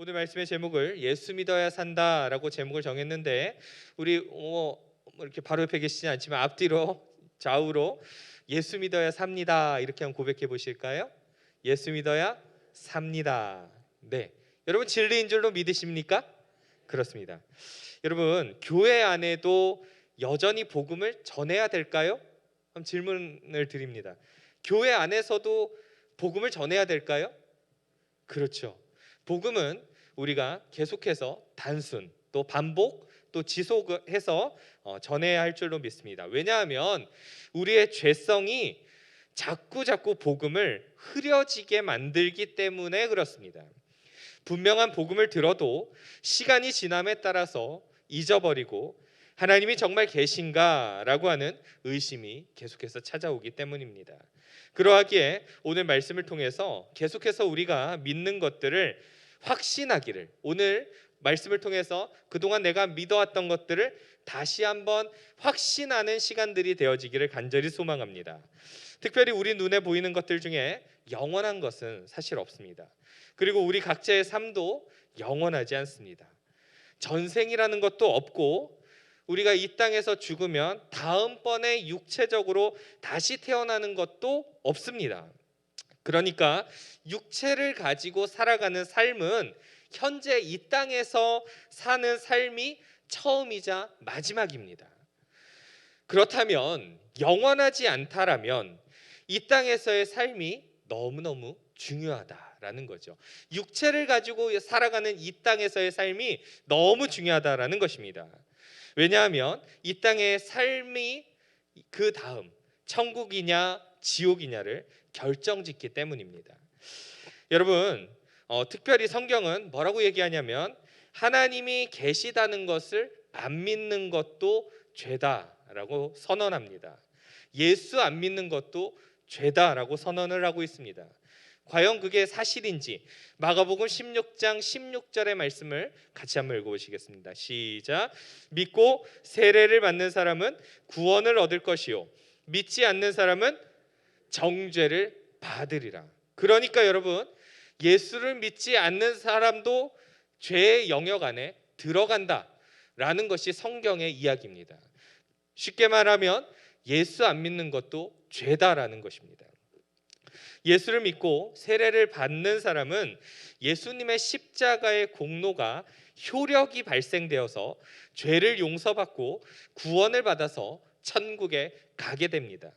오늘 말씀의 제목을 예수 믿어야 산다라고 제목을 정했는데 우리 이렇게 바로 옆에 계시진 않지만 앞뒤로 좌우로 예수 믿어야 삽니다 이렇게 한번 고백해 보실까요? 예수 믿어야 삽니다. 네, 여러분 진리인 줄로 믿으십니까? 그렇습니다. 여러분 교회 안에도 여전히 복음을 전해야 될까요? 한번 질문을 드립니다. 교회 안에서도 복음을 전해야 될까요? 그렇죠. 복음은 우리가 계속해서 단순 또 반복 또 지속해서 전해야 할 줄로 믿습니다. 왜냐하면 우리의 죄성이 자꾸 복음을 흐려지게 만들기 때문에 그렇습니다. 분명한 복음을 들어도 시간이 지남에 따라서 잊어버리고 하나님이 정말 계신가라고 하는 의심이 계속해서 찾아오기 때문입니다. 그러하기에 오늘 말씀을 통해서 계속해서 우리가 믿는 것들을 확신하기를, 오늘 말씀을 통해서 그동안 내가 믿어왔던 것들을 다시 한번 확신하는 시간들이 되어지기를 간절히 소망합니다. 특별히 우리 눈에 보이는 것들 중에 영원한 것은 사실 없습니다. 그리고 우리 각자의 삶도 영원하지 않습니다. 전생이라는 것도 없고 우리가 이 땅에서 죽으면 다음번에 육체적으로 다시 태어나는 것도 없습니다. 그러니까 육체를 가지고 살아가는 삶은 현재 이 땅에서 사는 삶이 처음이자 마지막입니다. 그렇다면 영원하지 않다라면 이 땅에서의 삶이 너무너무 중요하다라는 거죠. 육체를 가지고 살아가는 이 땅에서의 삶이 너무 중요하다라는 것입니다. 왜냐하면 이 땅의 삶이 그 다음 천국이냐 지옥이냐를 결정짓기 때문입니다. 여러분, 특별히 성경은 뭐라고 얘기하냐면 하나님이 계시다는 것을 안 믿는 것도 죄다라고 선언합니다. 예수 안 믿는 것도 죄다라고 선언을 하고 있습니다. 과연 그게 사실인지 마가복음 16장 16절의 말씀을 같이 한번 읽어보시겠습니다. 시작. 믿고 세례를 받는 사람은 구원을 얻을 것이요 믿지 않는 사람은 정죄를 받으리라. 그러니까 여러분, 예수를 믿지 않는 사람도 죄의 영역 안에 들어간다라는 것이 성경의 이야기입니다. 쉽게 말하면 예수 안 믿는 것도 죄다라는 것입니다. 예수를 믿고 세례를 받는 사람은 예수님의 십자가의 공로가 효력이 발생되어서 죄를 용서받고 구원을 받아서 천국에 가게 됩니다.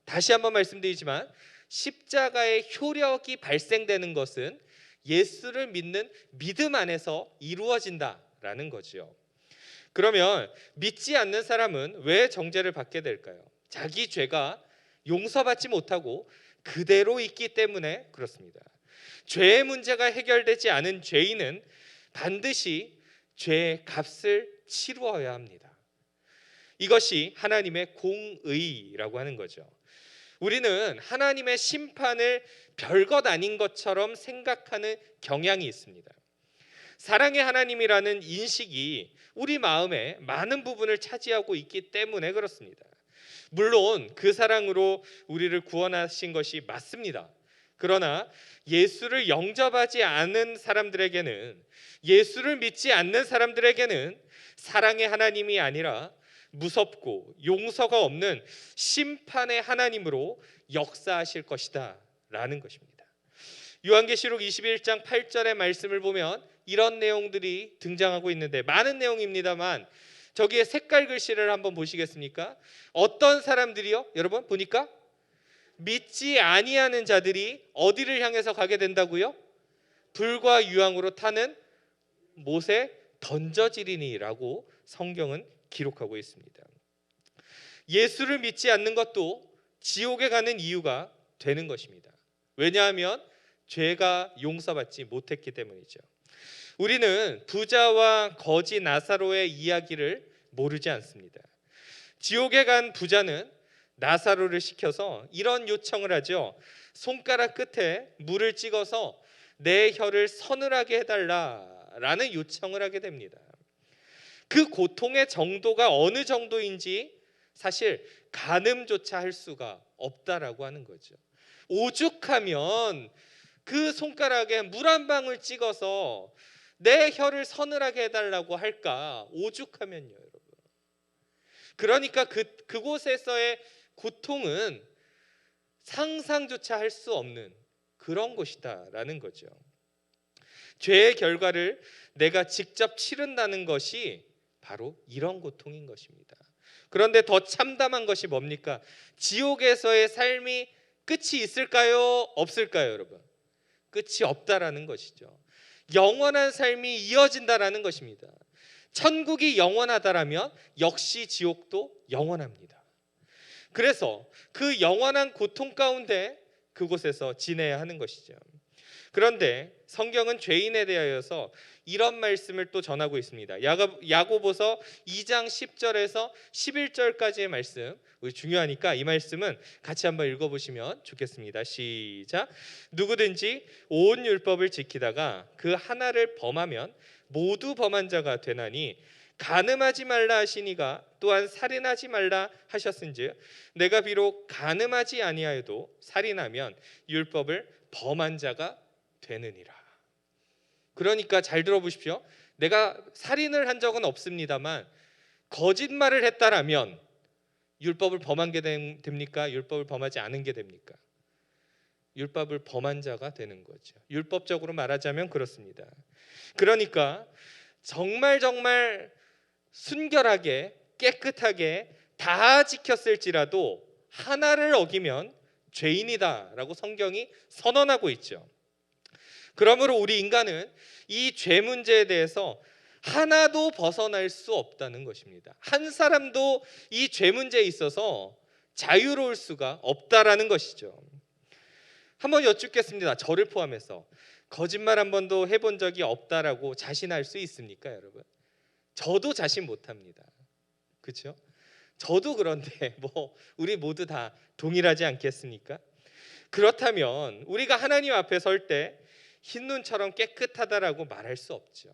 다시 한번 말씀드리지만 십자가의 효력이 발생되는 것은 예수를 믿는 믿음 안에서 이루어진다라는 거죠. 그러면 믿지 않는 사람은 왜 정죄를 받게 될까요? 자기 죄가 용서받지 못하고 그대로 있기 때문에 그렇습니다. 죄의 문제가 해결되지 않은 죄인은 반드시 죄의 값을 치루어야 합니다. 이것이 하나님의 공의라고 하는 거죠. 우리는 하나님의 심판을 별것 아닌 것처럼 생각하는 경향이 있습니다. 사랑의 하나님이라는 인식이 우리 마음에 많은 부분을 차지하고 있기 때문에 그렇습니다. 물론 그 사랑으로 우리를 구원하신 것이 맞습니다. 그러나 예수를 영접하지 않은 사람들에게는, 예수를 믿지 않는 사람들에게는 사랑의 하나님이 아니라 무섭고 용서가 없는 심판의 하나님으로 역사하실 것이다 라는 것입니다. 요한계시록 21장 8절의 말씀을 보면 이런 내용들이 등장하고 있는데, 많은 내용입니다만 저기에 색깔 글씨를 한번 보시겠습니까? 어떤 사람들이요? 여러분 보니까 믿지 아니하는 자들이 어디를 향해서 가게 된다고요? 불과 유황으로 타는 못에 던져지리니라고 성경은 기록하고 있습니다. 예수를 믿지 않는 것도 지옥에 가는 이유가 되는 것입니다. 왜냐하면 죄가 용서받지 못했기 때문이죠. 우리는 부자와 거지 나사로의 이야기를 모르지 않습니다. 지옥에 간 부자는 나사로를 시켜서 이런 요청을 하죠. 손가락 끝에 물을 찍어서 내 혀를 서늘하게 해달라라는 요청을 하게 됩니다. 그 고통의 정도가 어느 정도인지 사실 가늠조차 할 수가 없다라고 하는 거죠. 오죽하면 그 손가락에 물 한 방울 찍어서 내 혀를 서늘하게 해달라고 할까? 오죽하면요, 여러분. 그러니까 그곳에서의 고통은 상상조차 할 수 없는 그런 것이다라는 거죠. 죄의 결과를 내가 직접 치른다는 것이 바로 이런 고통인 것입니다. 그런데 더 참담한 것이 뭡니까? 지옥에서의 삶이 끝이 있을까요? 없을까요, 여러분? 끝이 없다라는 것이죠. 영원한 삶이 이어진다라는 것입니다. 천국이 영원하다라면 역시 지옥도 영원합니다. 그래서 그 영원한 고통 가운데 그곳에서 지내야 하는 것이죠. 그런데 성경은 죄인에 대하여서 이런 말씀을 또 전하고 있습니다. 야고보서 2장 10절에서 11절까지의 말씀, 우리 중요하니까 이 말씀은 같이 한번 읽어보시면 좋겠습니다. 시작. 누구든지 온 율법을 지키다가 그 하나를 범하면 모두 범한 자가 되나니 간음하지 말라 하시니가 또한 살인하지 말라 하셨은즉 내가 비록 간음하지 아니하여도 살인하면 율법을 범한 자가 되느니라. 그러니까 잘 들어보십시오. 내가 살인을 한 적은 없습니다만 거짓말을 했다라면 율법을 범한 게 됩니까? 율법을 범하지 않은 게 됩니까? 율법을 범한 자가 되는 거죠. 율법적으로 말하자면 그렇습니다. 그러니까 정말 순결하게 깨끗하게 다 지켰을지라도 하나를 어기면 죄인이다라고 성경이 선언하고 있죠. 그러므로 우리 인간은 이 죄 문제에 대해서 하나도 벗어날 수 없다는 것입니다. 한 사람도 이 죄 문제에 있어서 자유로울 수가 없다라는 것이죠. 한번 여쭙겠습니다. 저를 포함해서 거짓말 한 번도 해본 적이 없다라고 자신할 수 있습니까, 여러분? 저도 자신 못합니다. 그렇죠? 저도 그런데 뭐 우리 모두 다 동일하지 않겠습니까? 그렇다면 우리가 하나님 앞에 설 때 흰눈처럼 깨끗하다라고 말할 수 없죠.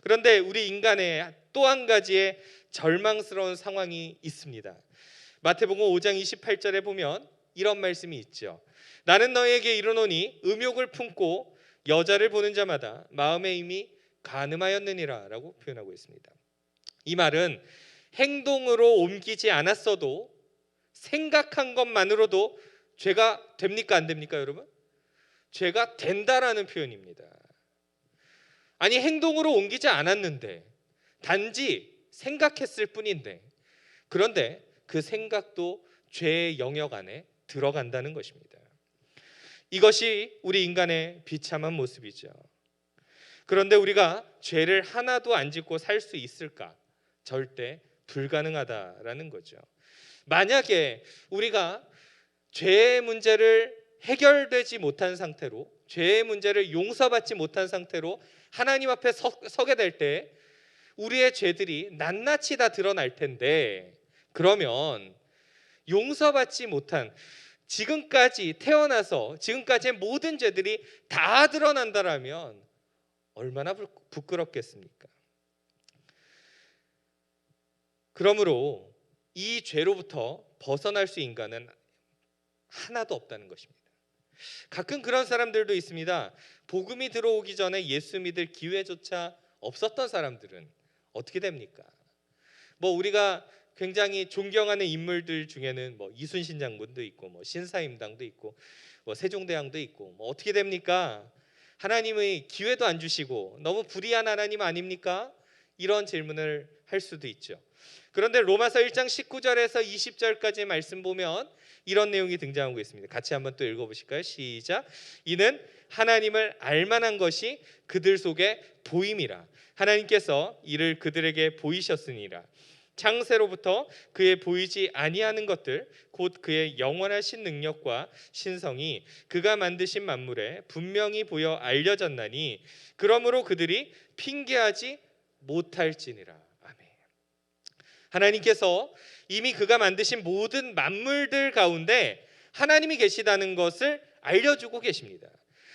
그런데 우리 인간의 또 한 가지의 절망스러운 상황이 있습니다. 마태복음 5장 28절에 보면 이런 말씀이 있죠. 나는 너희에게 이르노니 음욕을 품고 여자를 보는 자마다 마음에 이미 간음하였느니라 라고 표현하고 있습니다. 이 말은 행동으로 옮기지 않았어도 생각한 것만으로도 죄가 됩니까, 안 됩니까, 여러분? 죄가 된다라는 표현입니다. 아니, 행동으로 옮기지 않았는데 단지 생각했을 뿐인데, 그런데 그 생각도 죄의 영역 안에 들어간다는 것입니다. 이것이 우리 인간의 비참한 모습이죠. 그런데 우리가 죄를 하나도 안 짓고 살 수 있을까? 절대 불가능하다라는 거죠. 만약에 우리가 죄의 문제를 해결되지 못한 상태로, 죄의 문제를 용서받지 못한 상태로 하나님 앞에 서게 될 때 우리의 죄들이 낱낱이 다 드러날 텐데, 그러면 용서받지 못한 지금까지 태어나서 지금까지의 모든 죄들이 다 드러난다라면 얼마나 부끄럽겠습니까? 그러므로 이 죄로부터 벗어날 수 인간은 하나도 없다는 것입니다. 가끔 그런 사람들도 있습니다. 복음이 들어오기 전에 예수 믿을 기회조차 없었던 사람들은 어떻게 됩니까? 뭐 우리가 굉장히 존경하는 인물들 중에는 뭐 이순신 장군도 있고 뭐 신사임당도 있고 뭐 세종대왕도 있고 뭐 어떻게 됩니까? 하나님의 기회도 안 주시고 너무 불의한 하나님 아닙니까? 이런 질문을 할 수도 있죠. 그런데 로마서 1장 19절에서 20절까지의 말씀 보면 이런 내용이 등장하고 있습니다. 같이 한번 또 읽어보실까요? 시작. 이는 하나님을 알만한 것이 그들 속에 보임이라. 하나님께서 이를 그들에게 보이셨으니라. 창세로부터 그의 보이지 아니하는 것들 곧 그의 영원하신 능력과 신성이 그가 만드신 만물에 분명히 보여 알려졌나니 그러므로 그들이 핑계하지 못할지니라. 아멘. 하나님께서 이미 그가 만드신 모든 만물들 가운데 하나님이 계시다는 것을 알려주고 계십니다.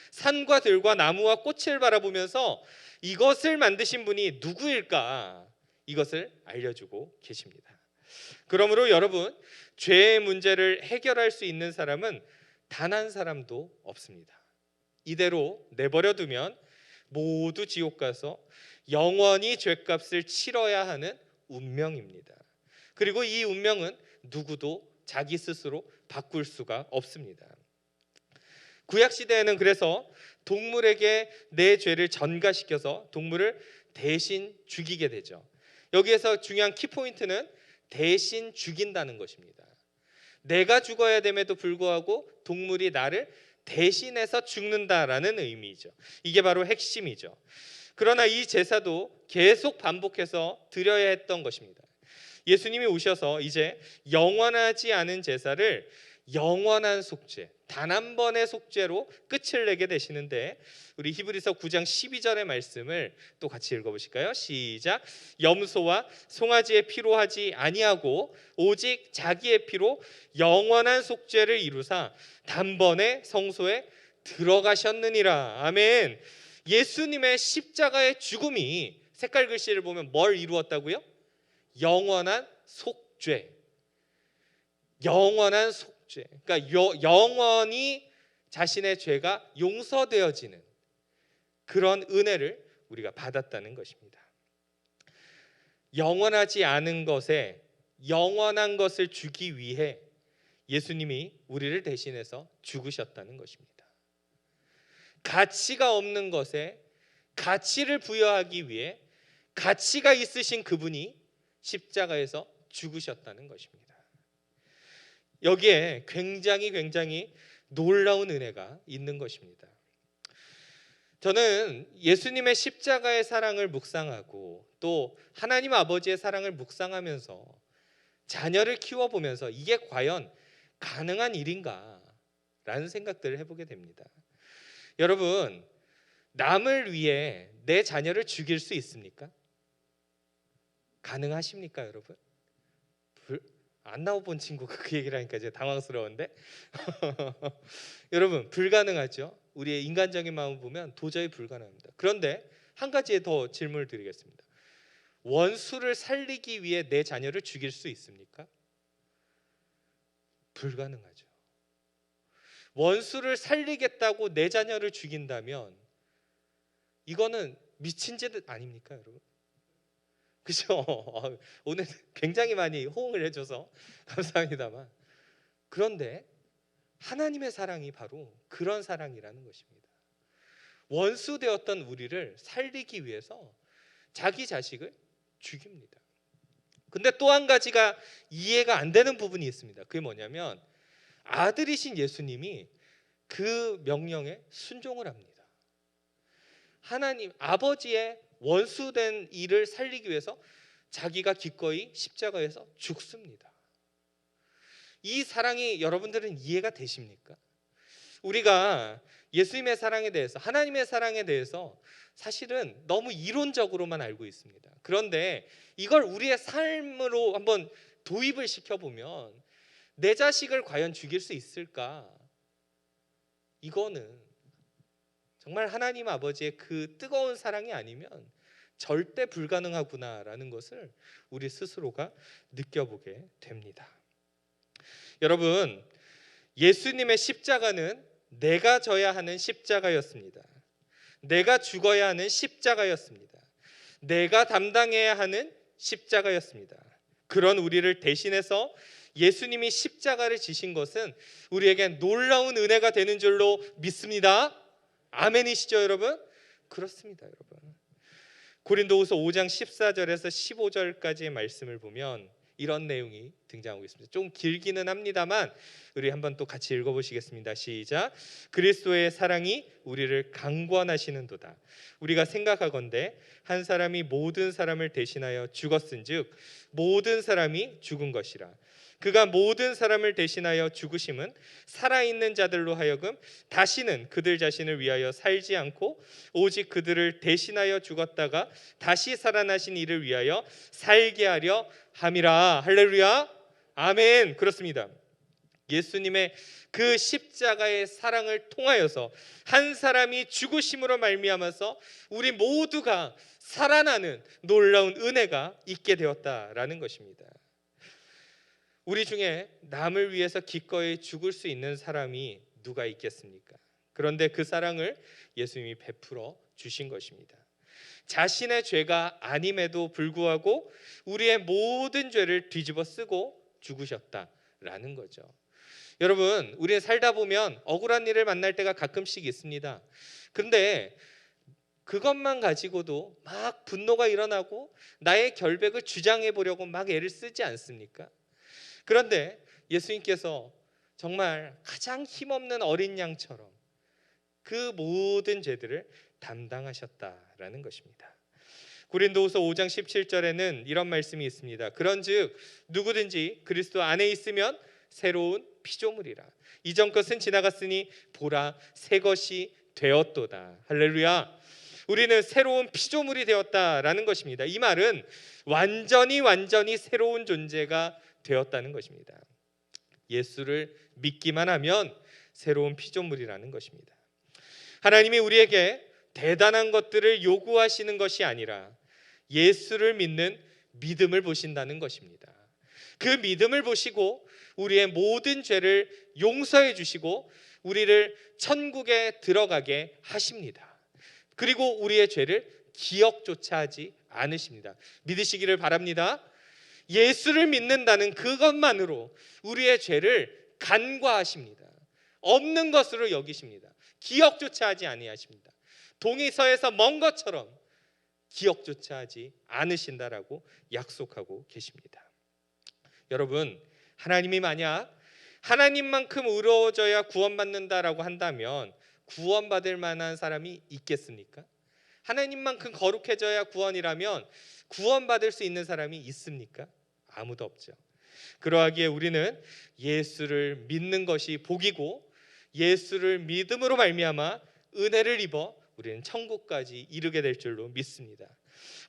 산과 들과 나무와 꽃을 바라보면서 이것을 만드신 분이 누구일까? 이것을 알려주고 계십니다. 그러므로 여러분, 죄의 문제를 해결할 수 있는 사람은 단 한 사람도 없습니다. 이대로 내버려 두면 모두 지옥 가서 영원히 죄값을 치러야 하는 운명입니다. 그리고 이 운명은 누구도 자기 스스로 바꿀 수가 없습니다. 구약 시대에는 그래서 동물에게 내 죄를 전가시켜서 동물을 대신 죽이게 되죠. 여기에서 중요한 키포인트는 대신 죽인다는 것입니다. 내가 죽어야 됨에도 불구하고 동물이 나를 대신해서 죽는다라는 의미죠. 이게 바로 핵심이죠. 그러나 이 제사도 계속 반복해서 드려야 했던 것입니다. 예수님이 오셔서 이제 영원하지 않은 제사를 영원한 속죄, 단 한 번의 속죄로 끝을 내게 되시는데, 우리 히브리서 9장 12절의 말씀을 또 같이 읽어보실까요? 시작. 염소와 송아지의 피로 하지 아니하고 오직 자기의 피로 영원한 속죄를 이루사 단번에 성소에 들어가셨느니라. 아멘. 예수님의 십자가의 죽음이 색깔 글씨를 보면 뭘 이루었다고요? 영원한 속죄. 영원한 속죄. 그러니까 영원히 자신의 죄가 용서되어지는 그런 은혜를 우리가 받았다는 것입니다. 영원하지 않은 것에 영원한 것을 주기 위해 예수님이 우리를 대신해서 죽으셨다는 것입니다. 가치가 없는 것에 가치를 부여하기 위해 가치가 있으신 그분이 십자가에서 죽으셨다는 것입니다. 여기에 굉장히 놀라운 은혜가 있는 것입니다. 저는 예수님의 십자가의 사랑을 묵상하고 또 하나님 아버지의 사랑을 묵상하면서 자녀를 키워보면서 이게 과연 가능한 일인가 라는 생각들을 해보게 됩니다. 여러분, 남을 위해 내 자녀를 죽일 수 있습니까? 가능하십니까, 여러분? 안 나와본 친구가 그 얘기를 하니까 이제 당황스러운데 여러분, 불가능하죠. 우리의 인간적인 마음을 보면 도저히 불가능합니다. 그런데 한 가지 더 질문을 드리겠습니다. 원수를 살리기 위해 내 자녀를 죽일 수 있습니까? 불가능하죠. 원수를 살리겠다고 내 자녀를 죽인다면 이거는 미친 짓 아닙니까, 여러분? 그죠? 오늘 굉장히 많이 호응을 해줘서 감사합니다만, 그런데 하나님의 사랑이 바로 그런 사랑이라는 것입니다. 원수 되었던 우리를 살리기 위해서 자기 자식을 죽입니다. 근데 또 한 가지가 이해가 안 되는 부분이 있습니다. 그게 뭐냐면 아들이신 예수님이 그 명령에 순종을 합니다. 하나님 아버지의 원수된 이를 살리기 위해서 자기가 기꺼이 십자가에서 죽습니다. 이 사랑이 여러분들은 이해가 되십니까? 우리가 예수님의 사랑에 대해서, 하나님의 사랑에 대해서 사실은 너무 이론적으로만 알고 있습니다. 그런데 이걸 우리의 삶으로 한번 도입을 시켜보면 내 자식을 과연 죽일 수 있을까? 이거는 정말 하나님 아버지의 그 뜨거운 사랑이 아니면 절대 불가능하구나라는 것을 우리 스스로가 느껴보게 됩니다. 여러분, 예수님의 십자가는 내가 져야 하는 십자가였습니다. 내가 죽어야 하는 십자가였습니다. 내가 담당해야 하는 십자가였습니다. 그런 우리를 대신해서 예수님이 십자가를 지신 것은 우리에겐 놀라운 은혜가 되는 줄로 믿습니다. 아멘이시죠, 여러분? 그렇습니다, 여러분. 고린도후서 5장 14절에서 15절까지의 말씀을 보면 이런 내용이 등장하고 있습니다. 좀 길기는 합니다만 우리 한번 또 같이 읽어보시겠습니다. 시작. 그리스도의 사랑이 우리를 강권하시는도다. 우리가 생각하건대 한 사람이 모든 사람을 대신하여 죽었은즉 모든 사람이 죽은 것이라. 그가 모든 사람을 대신하여 죽으심은 살아있는 자들로 하여금 다시는 그들 자신을 위하여 살지 않고 오직 그들을 대신하여 죽었다가 다시 살아나신 이를 위하여 살게 하려 함이라. 할렐루야. 아멘. 그렇습니다. 예수님의 그 십자가의 사랑을 통하여서 한 사람이 죽으심으로 말미암아서 우리 모두가 살아나는 놀라운 은혜가 있게 되었다라는 것입니다. 우리 중에 남을 위해서 기꺼이 죽을 수 있는 사람이 누가 있겠습니까? 그런데 그 사랑을 예수님이 베풀어 주신 것입니다. 자신의 죄가 아님에도 불구하고 우리의 모든 죄를 뒤집어 쓰고 죽으셨다라는 거죠. 여러분, 우리는 살다 보면 억울한 일을 만날 때가 가끔씩 있습니다. 근데 그것만 가지고도 막 분노가 일어나고 나의 결백을 주장해 보려고 막 애를 쓰지 않습니까? 그런데 예수님께서 정말 가장 힘없는 어린 양처럼 그 모든 죄들을 담당하셨다라는 것입니다. 고린도후서 5장 17절에는 이런 말씀이 있습니다. 그런즉 누구든지 그리스도 안에 있으면 새로운 피조물이라. 이전 것은 지나갔으니 보라 새 것이 되었도다. 할렐루야. 우리는 새로운 피조물이 되었다라는 것입니다. 이 말은 완전히 새로운 존재가 되었다는 것입니다. 예수를 믿기만 하면 새로운 피조물이라는 것입니다. 하나님이 우리에게 대단한 것들을 요구하시는 것이 아니라 예수를 믿는 믿음을 보신다는 것입니다. 그 믿음을 보시고 우리의 모든 죄를 용서해 주시고 우리를 천국에 들어가게 하십니다. 그리고 우리의 죄를 기억조차 하지 않으십니다. 믿으시기를 바랍니다. 예수를 믿는다는 그것만으로 우리의 죄를 간과하십니다. 없는 것으로 여기십니다. 기억조차 하지 아니하십니다. 동의서에서 먼 것처럼 기억조차 하지 않으신다라고 약속하고 계십니다. 여러분, 하나님이 만약 하나님만큼 의로워져야 구원받는다라고 한다면 구원받을 만한 사람이 있겠습니까? 하나님만큼 거룩해져야 구원이라면 구원받을 수 있는 사람이 있습니까? 아무도 없죠. 그러하기에 우리는 예수를 믿는 것이 복이고 예수를 믿음으로 말미암아 은혜를 입어 우리는 천국까지 이르게 될 줄로 믿습니다.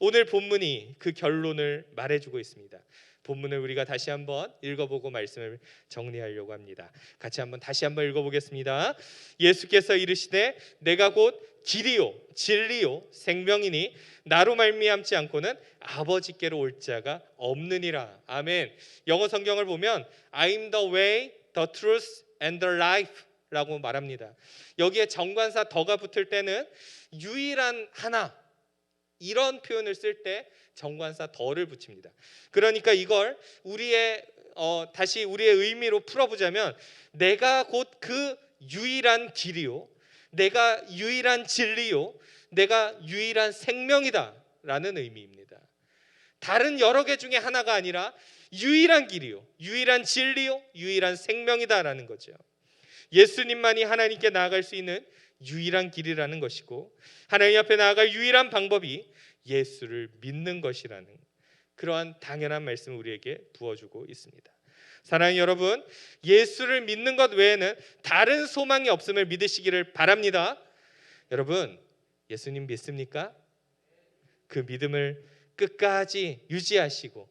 오늘 본문이 그 결론을 말해주고 있습니다. 본문을 우리가 다시 한번 읽어보고 말씀을 정리하려고 합니다. 다시 한번 읽어보겠습니다. 예수께서 이르시되 내가 곧 길이요 진리요 생명이니 나로 말미암지 않고는 아버지께로 올 자가 없느니라. 아멘. 영어 성경을 보면 I'm the way, the truth and the life 라고 말합니다. 여기에 정관사 더가 붙을 때는 유일한 하나 이런 표현을 쓸 때 정관사 더를 붙입니다. 그러니까 이걸 다시 우리의 의미로 풀어보자면 내가 곧 그 유일한 길이요 내가 유일한 진리요 내가 유일한 생명이다 라는 의미입니다. 다른 여러 개 중에 하나가 아니라 유일한 길이요 유일한 진리요 유일한 생명이다 라는 거죠. 예수님만이 하나님께 나아갈 수 있는 유일한 길이라는 것이고 하나님 앞에 나아갈 유일한 방법이 예수를 믿는 것이라는 그러한 당연한 말씀을 우리에게 부어주고 있습니다. 사랑하는 여러분, 예수를 믿는 것 외에는 다른 소망이 없음을 믿으시기를 바랍니다. 여러분, 예수님 믿습니까? 그 믿음을 끝까지 유지하시고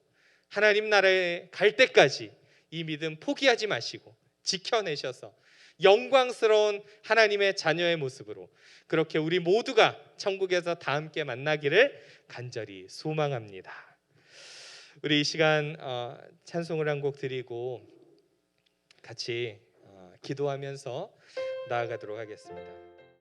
하나님 나라에 갈 때까지 이 믿음 포기하지 마시고 지켜내셔서 영광스러운 하나님의 자녀의 모습으로 그렇게 우리 모두가 천국에서 다 함께 만나기를 간절히 소망합니다. 우리 이 시간 찬송을 한 곡 드리고 같이 기도하면서 나아가도록 하겠습니다.